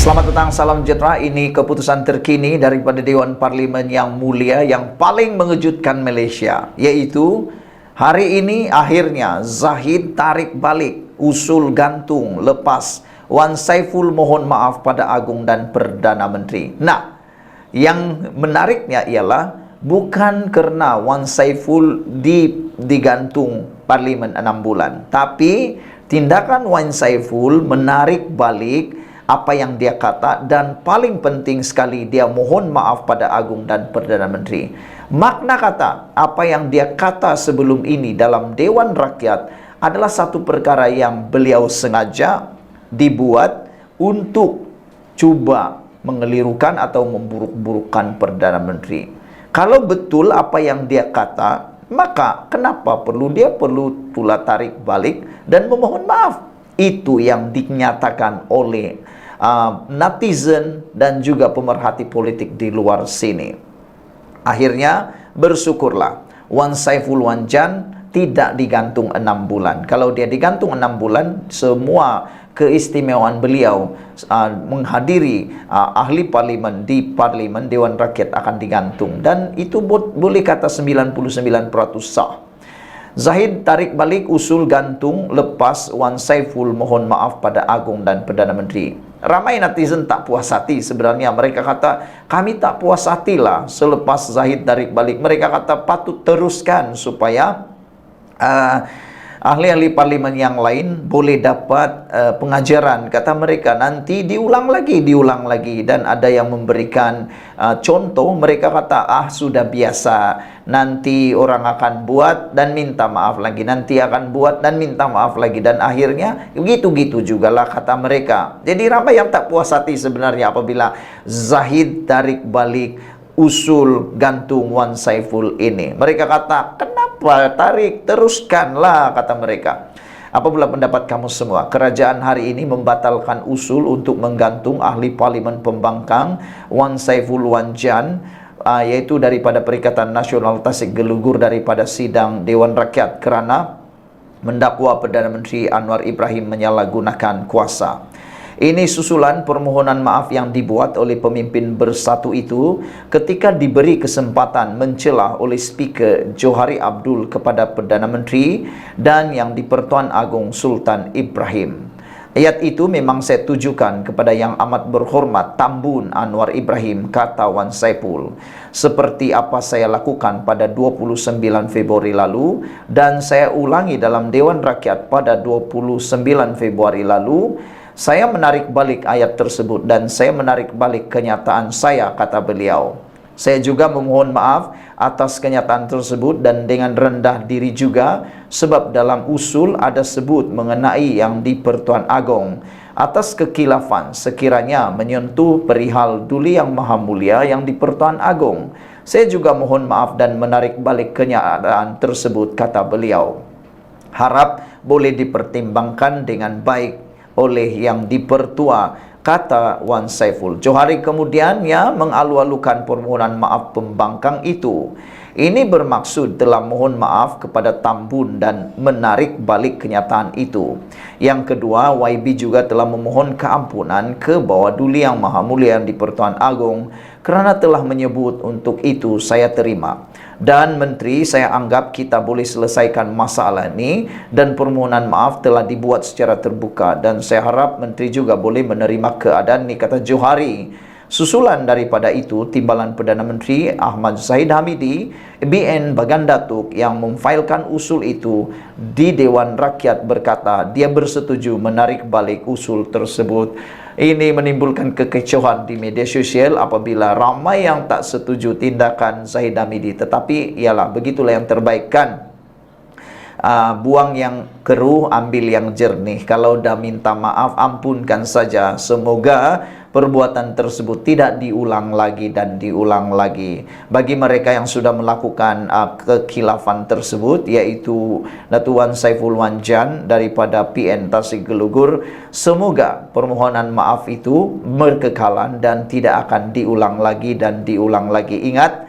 Selamat datang, salam sejahtera. Ini keputusan terkini daripada Dewan Parlimen yang mulia yang paling mengejutkan Malaysia, yaitu hari ini akhirnya Zahid tarik balik usul gantung lepas Wan Saiful mohon maaf pada Agung dan Perdana Menteri. Nah, yang menariknya ialah bukan kerana Wan Saiful digantung Parlimen 6 bulan, tapi tindakan Wan Saiful menarik balik apa yang dia kata, dan paling penting sekali dia mohon maaf pada Agung dan Perdana Menteri. Makna kata apa yang dia kata sebelum ini dalam Dewan Rakyat adalah satu perkara yang beliau sengaja dibuat untuk cuba mengelirukan atau memburuk-burukkan Perdana Menteri. Kalau betul apa yang dia kata, maka kenapa dia perlu pula tarik balik dan memohon maaf? Itu yang dinyatakan oleh netizen dan juga pemerhati politik di luar sini. Akhirnya bersyukurlah Wan Saiful Wanjan tidak digantung 6 bulan. Kalau dia digantung 6 bulan, semua keistimewaan beliau menghadiri ahli parlimen di Parlimen Dewan Rakyat akan digantung, dan itu boleh kata 99% sah. Zahid tarik balik usul gantung lepas Wan Saiful mohon maaf pada Agung dan Perdana Menteri. Ramai netizen tak puas hati sebenarnya. Mereka kata, kami tak puas hatilah selepas Zahid tarik balik. Mereka kata patut teruskan supaya ahli-ahli parlimen yang lain boleh dapat pengajaran. Kata mereka, nanti diulang lagi, dan ada yang memberikan contoh. Mereka kata, sudah biasa, nanti orang akan buat dan minta maaf lagi, nanti akan buat dan minta maaf lagi, dan akhirnya begitu-gitu jugalah kata mereka. Jadi ramai yang tak puas hati sebenarnya apabila Zahid tarik balik usul gantung Wan Saiful ini. Mereka kata, kenapa tarik? Teruskanlah, kata mereka. Apa pula pendapat kamu semua? Kerajaan hari ini membatalkan usul untuk menggantung ahli parlimen pembangkang Wan Saiful Wanjan, yaitu daripada Perikatan Nasional Tasik Gelugur daripada sidang Dewan Rakyat kerana mendakwa Perdana Menteri Anwar Ibrahim menyalahgunakan kuasa. Ini susulan permohonan maaf yang dibuat oleh pemimpin bersatu itu ketika diberi kesempatan mencelah oleh Speaker Johari Abdul kepada Perdana Menteri dan Yang di-Pertuan Agong Sultan Ibrahim. Ayat itu memang saya tujukan kepada Yang Amat Berhormat Tambun Anwar Ibrahim, kata Wan Saiful. Seperti apa saya lakukan pada 29 Februari lalu, dan saya ulangi dalam Dewan Rakyat pada 29 Februari lalu, saya menarik balik ayat tersebut dan saya menarik balik kenyataan saya, kata beliau. Saya juga memohon maaf atas kenyataan tersebut dan dengan rendah diri juga, sebab dalam usul ada sebut mengenai Yang di-Pertuan Agong atas kekilafan sekiranya menyentuh perihal Duli Yang Maha Mulia Yang di-Pertuan Agong. Saya juga mohon maaf dan menarik balik kenyataan tersebut, kata beliau. Harap boleh dipertimbangkan dengan baik oleh Yang di-Pertua, kata Wan Saiful. Johari kemudian mengalu-alukan permohonan maaf pembangkang itu. Ini bermaksud telah mohon maaf kepada Tambun dan menarik balik kenyataan itu. Yang kedua, YB juga telah memohon keampunan ke bawah Duli Yang Maha Mulia Yang di-Pertuan Agong kerana telah menyebut untuk itu saya terima. Dan Menteri, saya anggap kita boleh selesaikan masalah ini dan permohonan maaf telah dibuat secara terbuka, dan saya harap Menteri juga boleh menerima keadaan ini, kata Johari. Susulan daripada itu, Timbalan Perdana Menteri Ahmad Zahid Hamidi BN Bagan Datuk yang memfailkan usul itu di Dewan Rakyat berkata dia bersetuju menarik balik usul tersebut. Ini menimbulkan kekecewaan di media sosial apabila ramai yang tak setuju tindakan Zahid Hamidi. Tetapi ialah begitulah yang terbaik, kan? Buang yang keruh, ambil yang jernih. Kalau dah minta maaf, ampunkan saja. Semoga perbuatan tersebut tidak diulang lagi dan diulang lagi. Bagi mereka yang sudah melakukan kekhilafan tersebut, yaitu Datuan Saiful Wanjan daripada PN Tasik Gelugur, semoga permohonan maaf itu berkekalan dan tidak akan diulang lagi dan diulang lagi. Ingat,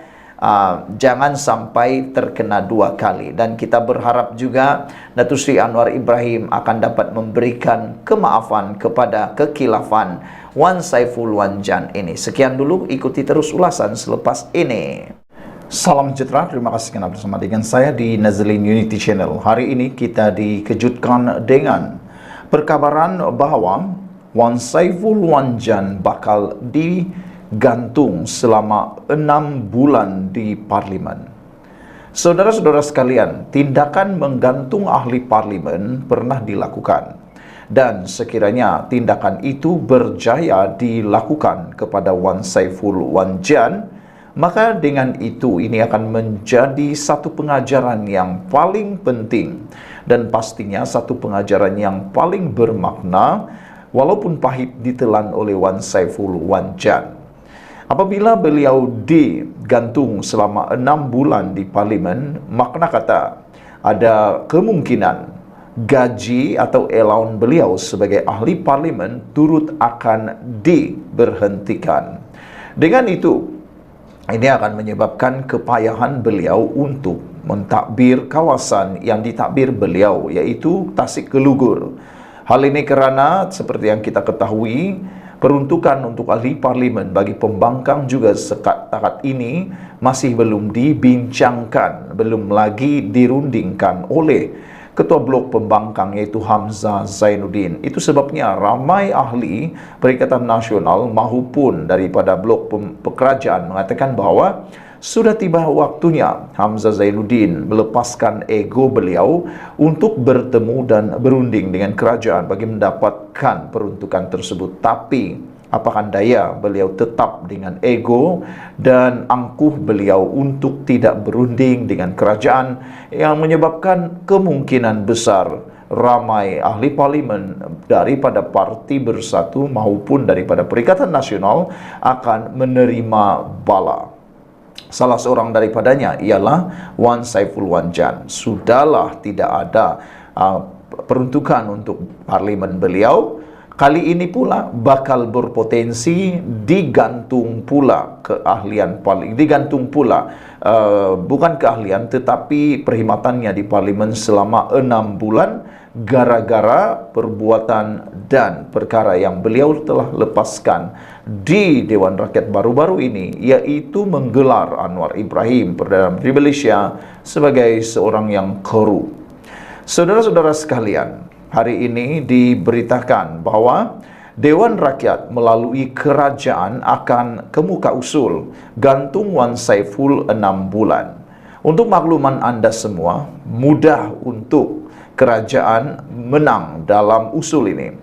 jangan sampai terkena dua kali. Dan kita berharap juga Datuk Seri Anwar Ibrahim akan dapat memberikan kemaafan kepada kekilafan Wan Saiful Wan Jan ini. Sekian dulu, ikuti terus ulasan selepas ini. Salam sejahtera, terima kasih kerana bersama dengan saya di Nazlin Unity Channel. Hari ini kita dikejutkan dengan perkabaran bahawa Wan Saiful Wan Jan bakal digantung selama 6 bulan di Parlimen. Saudara-saudara sekalian, tindakan menggantung ahli Parlimen pernah dilakukan. Dan sekiranya tindakan itu berjaya dilakukan kepada Wan Saiful Wan Jan, maka dengan itu ini akan menjadi satu pengajaran yang paling penting dan pastinya satu pengajaran yang paling bermakna walaupun pahit ditelan oleh Wan Saiful Wan Jan. Apabila beliau digantung selama 6 bulan di Parlimen, makna kata ada kemungkinan gaji atau allowance beliau sebagai ahli Parlimen turut akan diberhentikan. Dengan itu, ini akan menyebabkan kepayahan beliau untuk mentadbir kawasan yang ditadbir beliau, iaitu Tasik Kelugur. Hal ini kerana seperti yang kita ketahui, peruntukan untuk ahli Parlimen bagi pembangkang juga setakat ini masih belum dibincangkan, belum lagi dirundingkan oleh Ketua Blok Pembangkang iaitu Hamzah Zainuddin. Itu sebabnya ramai ahli Perikatan Nasional maupun daripada Blok Pekerajaan mengatakan bahawa sudah tiba waktunya Hamzah Zainuddin melepaskan ego beliau untuk bertemu dan berunding dengan kerajaan bagi mendapatkan peruntukan tersebut. Tapi apakah daya beliau tetap dengan ego dan angkuh beliau untuk tidak berunding dengan kerajaan yang menyebabkan kemungkinan besar ramai ahli Parlimen daripada Parti Bersatu maupun daripada Perikatan Nasional akan menerima bala. Salah seorang daripadanya ialah Wan Saiful Wan Jan. Sudahlah tidak ada peruntukan untuk Parlimen beliau. Kali ini pula bakal berpotensi digantung pula keahlian Parlimen, digantung pula bukan keahlian tetapi perkhidmatannya di Parlimen selama 6 bulan gara-gara perbuatan dan perkara yang beliau telah lepaskan di Dewan Rakyat baru-baru ini, iaitu menggelar Anwar Ibrahim Perdana Menteri Malaysia sebagai seorang yang korup. Saudara-saudara sekalian, hari ini diberitakan bahawa Dewan Rakyat melalui kerajaan akan kemuka usul gantung Wan Saiful 6 bulan. Untuk makluman anda semua, mudah untuk kerajaan menang dalam usul ini.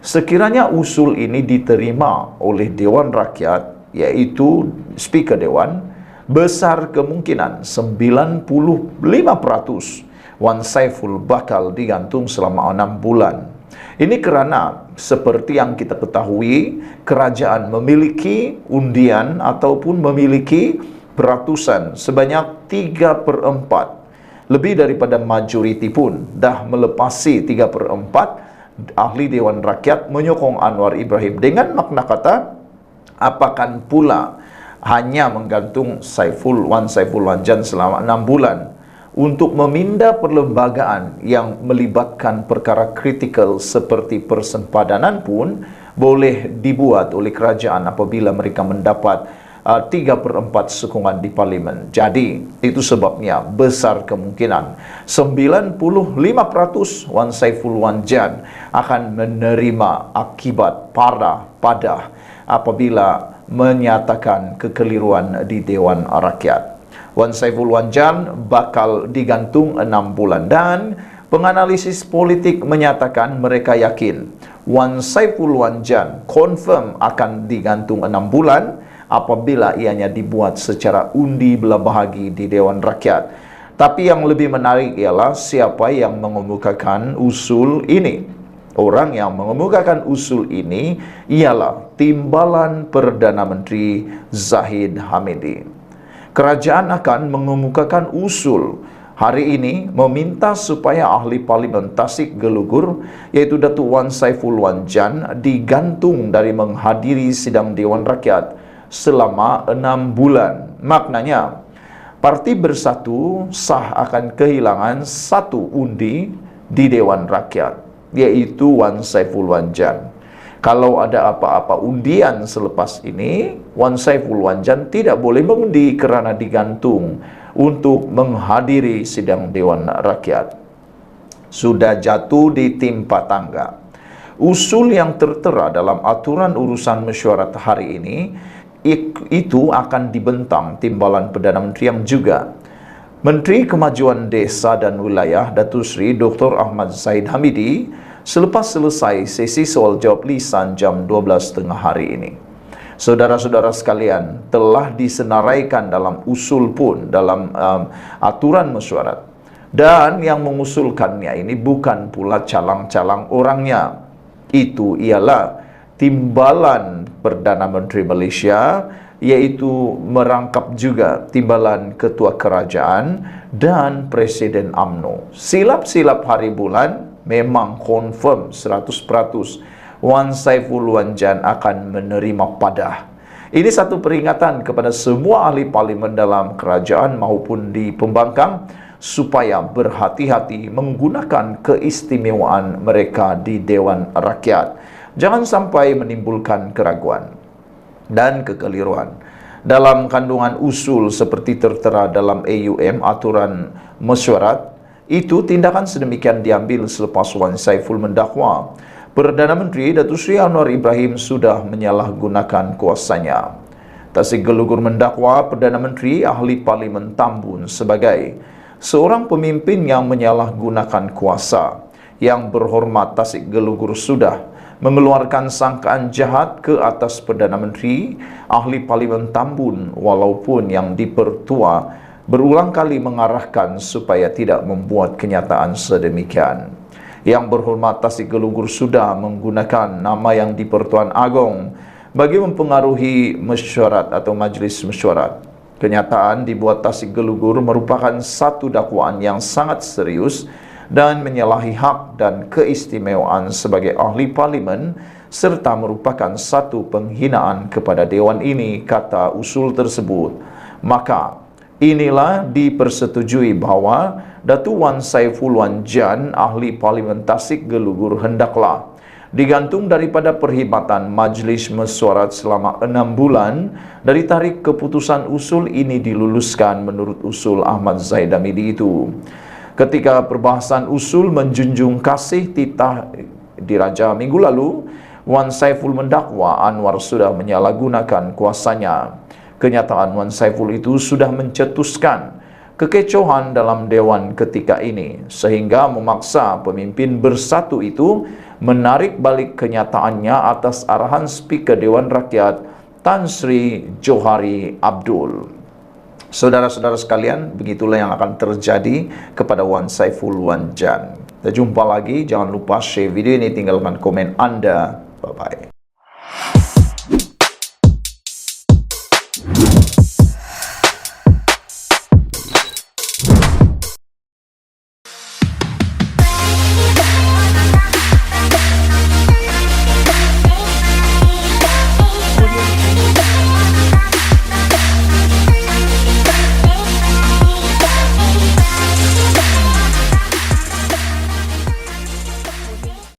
Sekiranya usul ini diterima oleh Dewan Rakyat, iaitu Speaker Dewan, besar kemungkinan 95% Wan Saiful bakal digantung selama 6 bulan. Ini kerana seperti yang kita ketahui, kerajaan memiliki undian ataupun memiliki peratusan sebanyak 3/4. Lebih daripada majoriti pun dah melepasi 3/4 ahli Dewan Rakyat menyokong Anwar Ibrahim. Dengan makna kata, apakan pula hanya menggantung Wan Saiful Wan Jan selama 6 bulan untuk meminda perlembagaan yang melibatkan perkara kritikal seperti persempadanan pun boleh dibuat oleh kerajaan apabila mereka mendapat 3/4 sokongan di Parlimen. Jadi itu sebabnya besar kemungkinan 95% Wan Saiful Wan Jan akan menerima akibat padah apabila menyatakan kekeliruan di Dewan Rakyat. Wan Saiful Wan Jan bakal digantung 6 bulan dan penganalisis politik menyatakan mereka yakin Wan Saiful Wan Jan confirm akan digantung 6 bulan apabila ianya dibuat secara undi belah bahagi di Dewan Rakyat. Tapi yang lebih menarik ialah siapa yang mengemukakan usul ini. Orang yang mengemukakan usul ini ialah Timbalan Perdana Menteri Zahid Hamidi. Kerajaan akan mengemukakan usul hari ini meminta supaya ahli Parlimen Tasik Gelugur iaitu Datuk Wan Saiful Wan Jan digantung dari menghadiri sidang Dewan Rakyat selama 6 bulan. Maknanya Parti Bersatu sah akan kehilangan satu undi di Dewan Rakyat, yaitu Wan Saiful Wanjan. Kalau ada apa-apa undian selepas ini, Wan Saiful Wanjan tidak boleh mengundi kerana digantung untuk menghadiri sidang Dewan Rakyat. Sudah jatuh di timpa tangga. Usul yang tertera dalam aturan urusan mesyuarat hari ini itu akan dibentang Timbalan Perdana Menteri yang juga Menteri Kemajuan Desa dan Wilayah Datuk Seri Dr. Ahmad Zahid Hamidi selepas selesai sesi soal jawab lisan jam 12.30 hari ini. Saudara-saudara sekalian, telah disenaraikan dalam usul pun dalam aturan mesyuarat, dan yang mengusulkannya ini bukan pula calang-calang orangnya. Itu ialah Timbalan Perdana Menteri Malaysia, yaitu merangkap juga Timbalan Ketua Kerajaan dan Presiden UMNO. Silap-silap hari bulan memang confirm 100% Wan Saiful Wanjan akan menerima padah. Ini satu peringatan kepada semua ahli parlimen dalam kerajaan maupun di pembangkang supaya berhati-hati menggunakan keistimewaan mereka di Dewan Rakyat. Jangan sampai menimbulkan keraguan dan kekeliruan. Dalam kandungan usul seperti tertera dalam AUM, aturan mesyuarat, itu tindakan sedemikian diambil selepas Wan Saiful mendakwa Perdana Menteri Datuk Seri Anwar Ibrahim sudah menyalahgunakan kuasanya. Tasik Gelugur mendakwa Perdana Menteri Ahli Parlimen Tambun sebagai seorang pemimpin yang menyalahgunakan kuasa. Yang berhormat Tasik Gelugur sudah mengeluarkan sangkaan jahat ke atas Perdana Menteri Ahli Parlimen Tambun, walaupun yang dipertua berulang kali mengarahkan supaya tidak membuat kenyataan sedemikian. Yang berhormat Tasik Gelugur sudah menggunakan nama yang di-Pertuan Agong bagi mempengaruhi mesyuarat atau majlis mesyuarat. Kenyataan dibuat Tasik Gelugur merupakan satu dakwaan yang sangat serius dan menyalahi hak dan keistimewaan sebagai ahli parlimen serta merupakan satu penghinaan kepada Dewan ini, kata usul tersebut. Maka inilah dipersetujui bahawa Datuk Wan Saiful Wanjan, ahli parlimen Tasik Gelugur, hendaklah digantung daripada perkhidmatan majlis mesyuarat selama 6 bulan dari tarikh keputusan usul ini diluluskan menurut usul Ahmad Zahid Hamidi itu. Ketika perbahasan usul menjunjung kasih titah diraja minggu lalu, Wan Saiful mendakwa Anwar sudah menyalahgunakan kuasanya. Kenyataan Wan Saiful itu sudah mencetuskan kekecohan dalam Dewan ketika ini, sehingga memaksa pemimpin bersatu itu menarik balik kenyataannya atas arahan Speaker Dewan Rakyat Tan Sri Johari Abdul. Saudara-saudara sekalian, begitulah yang akan terjadi kepada Wan Saiful Wanjan. Kita jumpa lagi, jangan lupa share video ini, tinggalkan komen Anda. Bye-bye.